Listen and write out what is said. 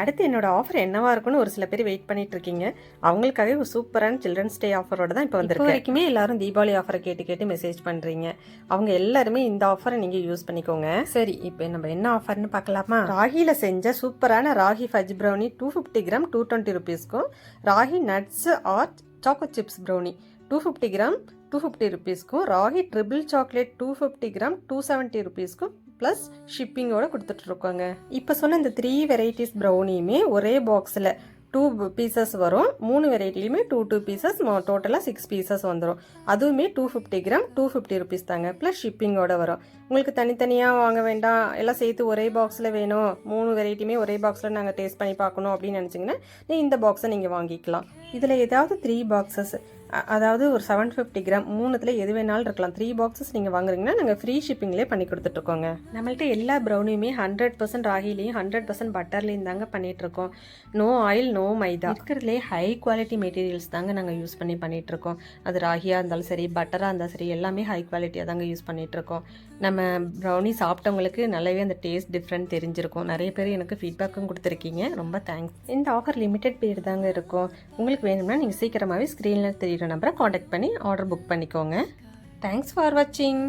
அடுத்து என்னோட ஆஃபர் என்னவா இருக்குன்னு ஒரு சில பேர் வெயிட் பண்ணிட்டு இருக்கீங்க. அவங்களுக்காகவே ஒரு சூப்பரான சில்ட்ரன்ஸ் டே ஆஃபரோட தான் இப்போ வந்திருக்கு. வரைக்குமே எல்லாரும் தீபாவளி ஆஃபரை கேட்டு கேட்டு மெசேஜ் பண்றீங்க. அவங்க எல்லாருமே இந்த ஆஃபரை நீங்க யூஸ் பண்ணிக்கோங்க. சரி, இப்போ நம்ம என்ன ஆஃபர்னு பார்க்கலாமா? ராகில செஞ்ச சூப்பரான ராகி ஃபஜ் ப்ரௌனி 250 கிராம் 220 ருபீஸ்க்கும், ragi nuts or choco chips brownie 250 gram 250 ருபீஸ்க்கும், ராகி ட்ரிபிள் சாக்லேட் 250 கிராம் 270 ருபீஸ்க்கும் ப்ளஸ் ஷிப்பிங்கோட கொடுத்துட்ருக்கோங்க. இப்போ சொன்ன இந்த 3 வெரைட்டிஸ் ப்ரௌனியுமே ஒரே பாக்ஸில் 2 பீசஸ் வரும். 3 வெரைட்டிலையுமே 2 பீசஸ், டோட்டலாக 6 பீசஸ் வந்துடும். அதுவுமே 250 கிராம் 250 ருபீஸ் தாங்க, ப்ளஸ் ஷிப்பிங்கோட வரும். உங்களுக்கு தனித்தனியாக வாங்க வேண்டாம், எல்லாம் சேர்த்து ஒரே பாக்ஸில் வேணும், 3 வெரைட்டியுமே ஒரே பாக்ஸில் நாங்கள் டேஸ்ட் பண்ணி பார்க்கணும் அப்படின்னு நினச்சிங்கன்னா இந்த பாக்ஸை நீங்கள் வாங்கிக்கலாம். இதில் ஏதாவது 3 பாக்ஸஸ், அதாவது ஒரு 750 கிராம் 3த்தில் எது வேணாலும் இருக்கலாம். 3 பாக்ஸஸ் நீங்கள் வாங்குறீங்கன்னா நாங்கள் ஃப்ரீ ஷிப்பிங்லேயே பண்ணி கொடுத்துட்ருக்கோங்க. நம்மள்ட்ட எல்லா ப்ரௌனியுமே 100% ராகிலையும் 100% பட்டர்லேயும் தாங்க பண்ணிகிட்ருக்கோம். நோ ஆயில், நோ மைதா. இருக்கிறதுலே ஹை குவாலிட்டி மெட்டீரியல்ஸ் தாங்க நாங்கள் யூஸ் பண்ணி பண்ணிகிட்ருக்கோம். அது ராகியாக இருந்தாலும் சரி, பட்டராக இருந்தாலும் சரி, எல்லாமே ஹை குவாலிட்டியாக தாங்க யூஸ் பண்ணிகிட்ருக்கோம். நம்ம ப்ரௌனி சாப்பிட்டவங்களுக்கு நல்லாவே அந்த டேஸ்ட் டிஃப்ரெண்ட் தெரிஞ்சிருக்கும். நிறைய பேர் எனக்கு ஃபீட்பேக்கும் கொடுத்துருக்கீங்க, ரொம்ப தேங்க்ஸ். இந்த ஆஃபர் லிமிடெட் பீரியட் தாங்க இருக்கும். உங்களுக்கு வேணும்னா நீங்கள் சீக்கிரமாகவே ஸ்க்ரீனில் தெரியுற நம்பரை காண்டாக்ட் பண்ணி ஆர்டர் புக் பண்ணிக்கோங்க. தேங்க்ஸ் ஃபார் வாட்சிங்.